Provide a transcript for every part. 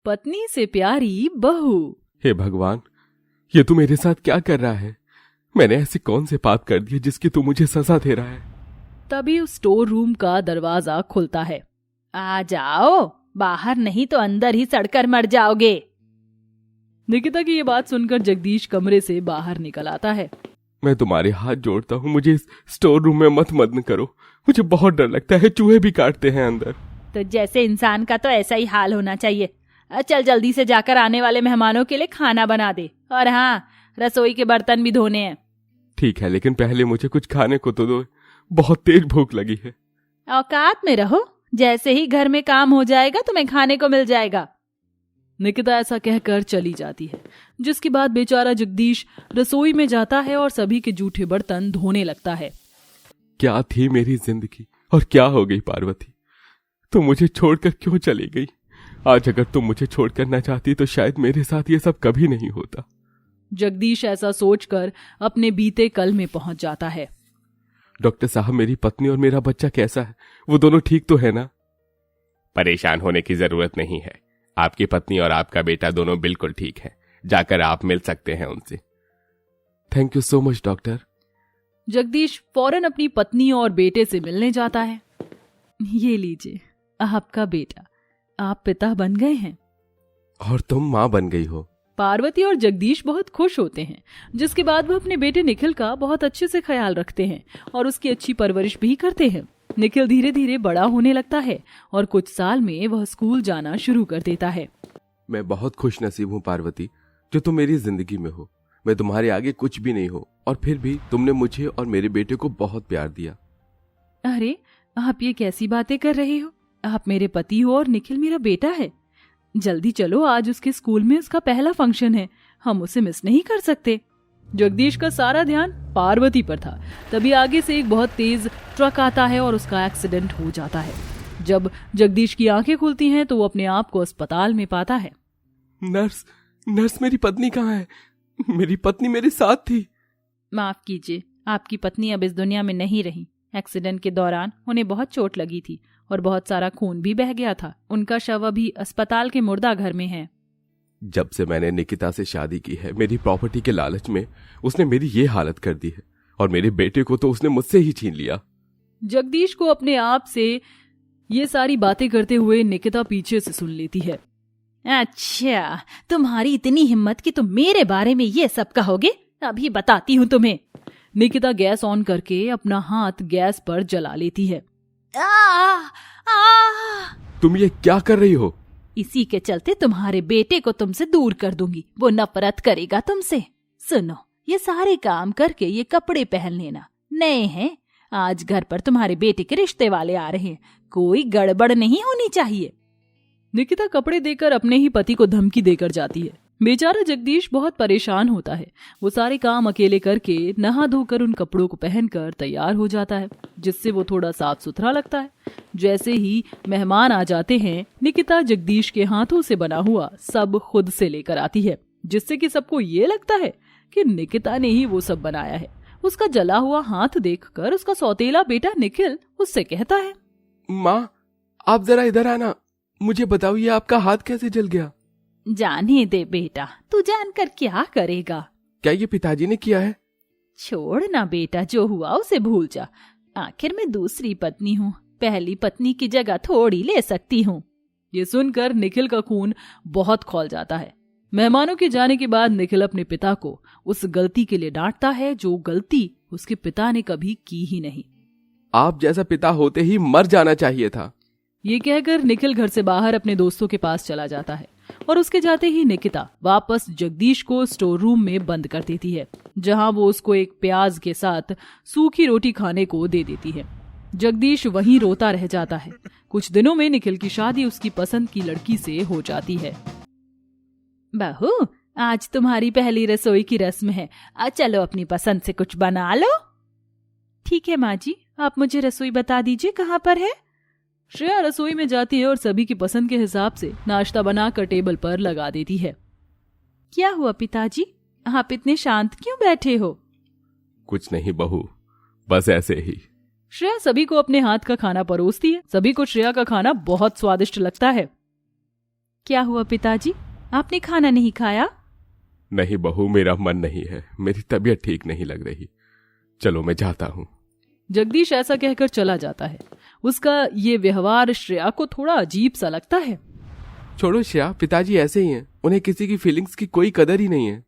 पत्नी से प्यारी बहू। हे भगवान, ये तू मेरे साथ क्या कर रहा है? मैंने ऐसी कौन से पाप कर दिए जिसकी तू मुझे सजा दे रहा है? तभी उस स्टोर रूम का दरवाजा खुलता है। आ जाओ, बाहर नहीं तो अंदर ही सड़कर मर जाओगे। निकिता की ये बात सुनकर जगदीश कमरे से बाहर निकल आता है। मैं तुम्हारे हाथ जोड़ता हूँ, मुझे इस स्टोर रूम में मत करो। मुझे बहुत डर लगता है, चूहे भी काटते हैं अंदर। तो जैसे इंसान का तो ऐसा ही हाल होना चाहिए। चल जल्दी से जाकर आने वाले मेहमानों के लिए खाना बना दे, और हाँ, रसोई के बर्तन भी धोने हैं। ठीक है, लेकिन पहले मुझे कुछ खाने को तो दो, बहुत तेज भूख लगी है। औकात में रहो, जैसे ही घर में काम हो जाएगा तुम्हें खाने को मिल जाएगा। निकिता ऐसा कहकर चली जाती है, जिसके बाद बेचारा जगदीश रसोई में जाता है और सभी के जूठे बर्तन धोने लगता है। क्या थी मेरी जिंदगी और क्या हो गई पार्वती? तुम मुझे छोड़कर क्यों चली गई? आज अगर तुम मुझे छोड़कर न चाहती तो शायद मेरे साथ ये सब कभी नहीं होता। जगदीश ऐसा सोचकर अपने बीते कल में पहुंच जाता है। डॉक्टर साहब, मेरी पत्नी और मेरा बच्चा कैसा है? वो दोनों ठीक तो है ना? परेशान होने की जरूरत नहीं है, आपकी पत्नी और आपका बेटा दोनों बिल्कुल ठीक है। जाकर आप मिल सकते हैं उनसे। Thank you so much doctor. Jagdish फौरन अपनी पत्नी और बेटे से मिलने जाता है। ये लीजिए आपका बेटा, आप पिता बन गए हैं और तुम माँ बन गई हो। पार्वती और जगदीश बहुत खुश होते हैं, जिसके बाद वो अपने बेटे निखिल का बहुत अच्छे से ख्याल रखते हैं और उसकी अच्छी परवरिश भी करते हैं। निखिल धीरे धीरे बड़ा होने लगता है और कुछ साल में वह स्कूल जाना शुरू कर देता है। मैं बहुत खुश नसीब हूँ पार्वती, जो तुम मेरी जिंदगी में हो। मैं तुम्हारे आगे कुछ भी नहीं हो, और फिर भी तुमने मुझे और मेरे बेटे को बहुत प्यार दिया। अरे आप ये कैसी बातें कर रहे हो? आप मेरे पति हो और निखिल मेरा बेटा है। जल्दी चलो, आज उसके स्कूल में उसका पहला फंक्शन है, हम उसे मिस नहीं कर सकते। जगदीश का सारा ध्यान पार्वती पर था। तभी आगे से एक बहुत तेज ट्रक आता है और उसका एक्सीडेंट हो जाता है। जब जगदीश की आंखें खुलती हैं तो वो अपने आप को अस्पताल में पाता है। नर्स, मेरी पत्नी कहाँ है? मेरी पत्नी मेरे साथ थी। माफ कीजिए, आपकी पत्नी अब इस दुनिया में नहीं रही। एक्सीडेंट के दौरान उन्हें बहुत चोट लगी थी और बहुत सारा खून भी बह गया था। उनका शव अभी अस्पताल के मुर्दा घर में है। जब से मैंने निकिता से शादी की है, मेरी प्रॉपर्टी के लालच में उसने मेरी ये हालत कर दी है, और मेरे बेटे को तो उसने मुझसे ही छीन लिया। जगदीश को अपने आप से ये सारी बातें करते हुए निकिता पीछे से सुन लेती है। अच्छा, तुम्हारी इतनी हिम्मत कि तुम मेरे बारे में ये सब कहोगे? अभी बताती हूँ तुम्हें। निकिता गैस ऑन करके अपना हाथ गैस पर जला लेती है। तुम ये क्या कर रही हो? इसी के चलते तुम्हारे बेटे को तुमसे दूर कर दूंगी, वो नफरत करेगा तुमसे। सुनो, ये सारे काम करके ये कपड़े पहन लेना, नए हैं। आज घर पर तुम्हारे बेटे के रिश्ते वाले आ रहे हैं, कोई गड़बड़ नहीं होनी चाहिए। निकिता कपड़े देकर अपने ही पति को धमकी देकर जाती है। बेचारा जगदीश बहुत परेशान होता है। वो सारे काम अकेले करके नहा धोकर उन कपड़ों को पहनकर तैयार हो जाता है, जिससे वो थोड़ा साफ सुथरा लगता है। जैसे ही मेहमान आ जाते हैं, निकिता जगदीश के हाथों से बना हुआ सब खुद से लेकर आती है, जिससे कि सबको ये लगता है कि निकिता ने ही वो सब बनाया है। उसका जला हुआ हाथ देखकर उसका सौतेला बेटा निखिल उससे कहता है, माँ, आप जरा इधर आना, मुझे बताओ ये आपका हाथ कैसे जल गया? जाने दे बेटा, तू जानकर क्या करेगा? क्या ये पिताजी ने किया है? छोड़ ना बेटा, जो हुआ उसे भूल जा। आखिर मैं दूसरी पत्नी हूँ, पहली पत्नी की जगह थोड़ी ले सकती हूँ। ये सुनकर निखिल का खून बहुत खौल जाता है। मेहमानों के जाने के बाद निखिल अपने पिता को उस गलती के लिए डांटता है जो गलती उसके पिता ने कभी की ही नहीं। आप जैसा पिता होते ही मर जाना चाहिए था। ये कहकर निखिल घर से बाहर अपने दोस्तों के पास चला जाता है और उसके जाते ही निकिता वापस जगदीश को स्टोर रूम में बंद कर देती है, जहां वो उसको एक प्याज के साथ सूखी रोटी खाने को दे देती है। जगदीश वहीं रोता रह जाता है। कुछ दिनों में निखिल की शादी उसकी पसंद की लड़की से हो जाती है। बहू, आज तुम्हारी पहली रसोई की रस्म है, चलो अपनी पसंद से कुछ बना लो। ठीक है माँ जी, आप मुझे रसोई बता दीजिए कहाँ पर है। श्रेया रसोई में जाती है और सभी की पसंद के हिसाब से नाश्ता बनाकर टेबल पर लगा देती है। क्या हुआ पिताजी, आप इतने शांत क्यों बैठे हो? कुछ नहीं बहू, बस ऐसे ही। श्रेया सभी को अपने हाथ का खाना परोसती है। सभी को श्रेया का खाना बहुत स्वादिष्ट लगता है। क्या हुआ पिताजी, आपने खाना नहीं खाया? नहीं बहू, मेरा मन नहीं है, मेरी तबीयत ठीक नहीं लग रही। चलो मैं जाता हूँ। जगदीश ऐसा कहकर चला जाता है। उसका ये व्यवहार श्रेया को थोड़ा अजीब सा लगता है। छोड़ो श्रेया, पिताजी ऐसे ही हैं, उन्हें किसी की फीलिंग्स की कोई कदर ही नहीं है।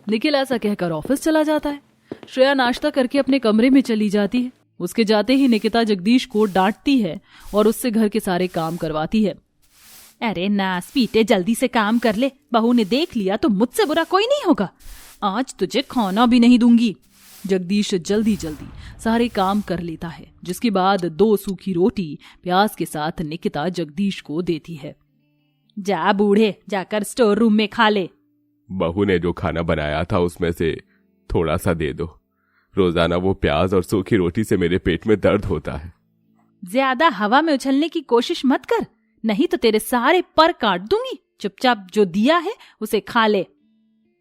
निखिल ऐसा कहकर ऑफिस चला जाता है। श्रेया नाश्ता करके अपने कमरे में चली जाती है। उसके जाते ही निकिता जगदीश को डांटती है और उससे घर के सारे काम करवाती है। अरे नास पीटे, जल्दी से काम कर ले, बहू ने देख लिया तो मुझसे बुरा कोई नहीं होगा। आज तुझे खाना भी नहीं दूंगी। जगदीश जल्दी जल्दी सारे काम कर लेता है, जिसके बाद 2 सूखी रोटी प्याज के साथ निकिता जगदीश को देती है। जा बूढ़े, जाकर स्टोर रूम में खा ले। बहू ने जो खाना बनाया था उसमें से थोड़ा सा दे दो। रोजाना वो प्याज और सूखी रोटी से मेरे पेट में दर्द होता है। ज्यादा हवा में उछलने की कोशिश मत कर, नहीं तो तेरे सारे पर काट दूंगी। चुपचाप जो दिया है उसे खा ले।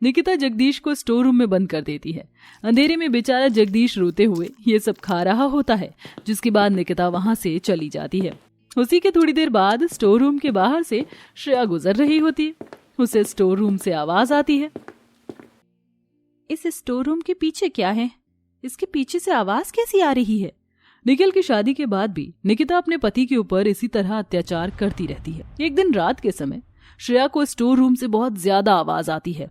निकिता जगदीश को स्टोर रूम में बंद कर देती है। अंधेरे में बेचारा जगदीश रोते हुए ये सब खा रहा होता है, जिसके बाद निकिता वहां से चली जाती है। उसी के थोड़ी देर बाद स्टोर रूम के बाहर से श्रेया गुजर रही होती है। उसे स्टोर रूम से आवाज आती है। इस स्टोर रूम के पीछे क्या है? इसके पीछे से आवाज कैसी आ रही है? निखिल की शादी के बाद भी निकिता अपने पति के ऊपर इसी तरह अत्याचार करती रहती है। एक दिन रात के समय श्रेया को स्टोर रूम से बहुत ज्यादा आवाज आती है।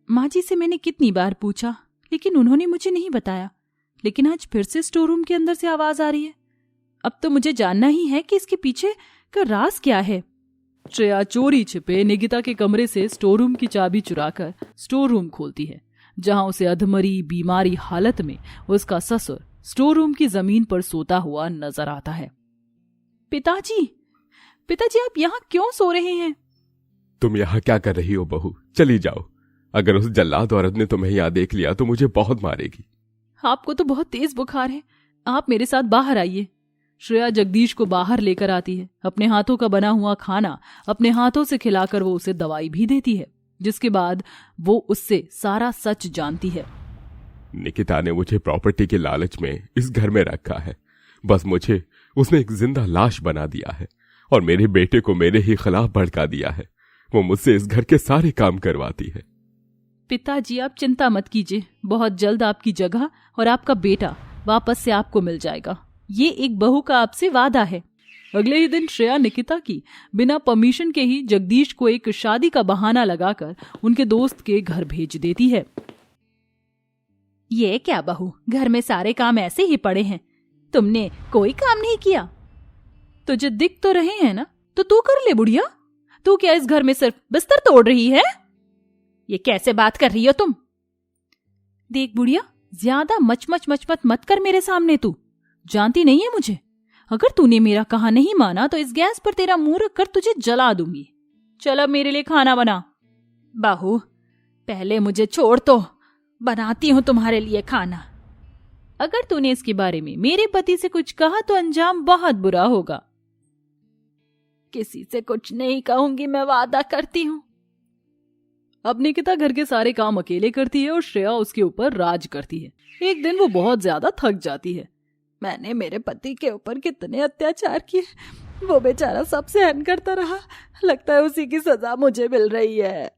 माँ जी से मैंने कितनी बार पूछा, लेकिन उन्होंने मुझे नहीं बताया। लेकिन आज फिर से स्टोर रूम के अंदर से आवाज आ रही है। अब तो मुझे जानना ही है कि इसके पीछे का राज क्या है। श्रेया चोरी छिपे निकिता के कमरे से स्टोर रूम की चाबी चुराकर स्टोर रूम खोलती है, जहां उसे अधमरी बीमारी हालत में उसका ससुर स्टोर रूम की जमीन पर सोता हुआ नजर आता है। पिताजी, पिताजी आप यहाँ क्यों सो रहे हैं? तुम यहाँ क्या कर रही हो बहू? चली जाओ। अगर उस जल्लाद औरत ने तुम्हें यहाँ देख लिया तो मुझे बहुत मारेगी। आपको तो बहुत तेज बुखार है, आप मेरे साथ बाहर आइए। श्रेया जगदीश को बाहर लेकर आती है। अपने हाथों का बना हुआ खाना अपने हाथों से खिलाकर वो उसे दवाई भी देती है, जिसके बाद वो उससे सारा सच जानती है। निकिता ने मुझे प्रॉपर्टी के लालच में इस घर में रखा है। बस मुझे उसने एक जिंदा लाश बना दिया है और मेरे बेटे को मेरे ही खिलाफ भड़का दिया है। वो मुझसे इस घर के सारे काम करवाती है। पिताजी आप चिंता मत कीजिए, बहुत जल्द आपकी जगह और आपका बेटा वापस से आपको मिल जाएगा। ये एक बहू का आपसे वादा है। अगले ही दिन श्रेया निकिता की बिना परमिशन के ही जगदीश को एक शादी का बहाना लगाकर उनके दोस्त के घर भेज देती है। ये क्या बहू, घर में सारे काम ऐसे ही पड़े हैं, तुमने कोई काम नहीं किया? तुझे दिख तो रहे हैं ना, तो तू कर ले बुढ़िया। तू क्या इस घर में सिर्फ बिस्तर तोड़ रही है? ये कैसे बात कर रही हो तुम? देख बुढ़िया, ज्यादा मचमच मत कर मेरे सामने। तू जानती नहीं है मुझे। अगर तूने मेरा कहा नहीं माना तो इस गैस पर तेरा मुंह रखकर तुझे जला दूंगी। चल अब मेरे लिए खाना बना। बहू पहले मुझे छोड़ तो बनाती हूं तुम्हारे लिए खाना। अगर तूने इसके बारे में मेरे पति से कुछ कहा तो अंजाम बहुत बुरा होगा। किसी से कुछ नहीं कहूंगी, मैं वादा करती हूं। अब निकिता घर के सारे काम अकेले करती है और श्रेया उसके ऊपर राज करती है। एक दिन वो बहुत ज्यादा थक जाती है। मैंने मेरे पति के ऊपर कितने अत्याचार किए, वो बेचारा सब सहन करता रहा। लगता है उसी की सजा मुझे मिल रही है।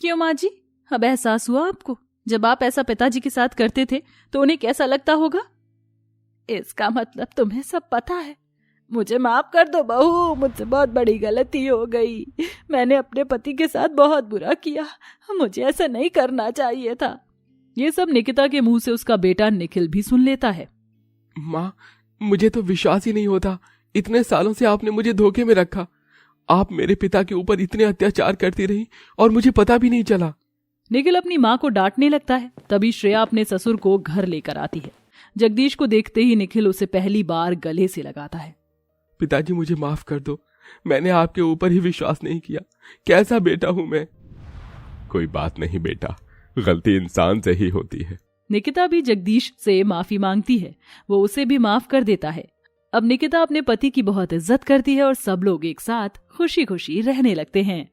क्यों माँ जी, अब एहसास हुआ आपको? जब आप ऐसा पिताजी के साथ करते थे तो उन्हें कैसा लगता होगा? इसका मतलब तुम्हें सब पता है। मुझे माफ कर दो बहू, मुझसे बहुत बड़ी गलती हो गई। मैंने अपने पति के साथ बहुत बुरा किया, मुझे ऐसा नहीं करना चाहिए था। ये सब निकिता के मुंह से उसका बेटा निखिल भी सुन लेता है। माँ, मुझे तो विश्वास ही नहीं होता, इतने सालों से आपने मुझे धोखे में रखा। आप मेरे पिता के ऊपर इतने अत्याचार करती रही और मुझे पता भी नहीं चला। निखिल अपनी माँ को डांटने लगता है। तभी श्रेया अपने ससुर को घर लेकर आती है। जगदीश को देखते ही निखिल उसे पहली बार गले से लगाता है। पिताजी मुझे माफ कर दो, मैंने आपके ऊपर ही विश्वास नहीं किया। कैसा बेटा हूं मैं। कोई बात नहीं बेटा, गलती इंसान से ही होती है। निकिता भी जगदीश से माफी मांगती है। वो उसे भी माफ कर देता है। अब निकिता अपने पति की बहुत इज्जत करती है और सब लोग एक साथ खुशी खुशी रहने लगते हैं।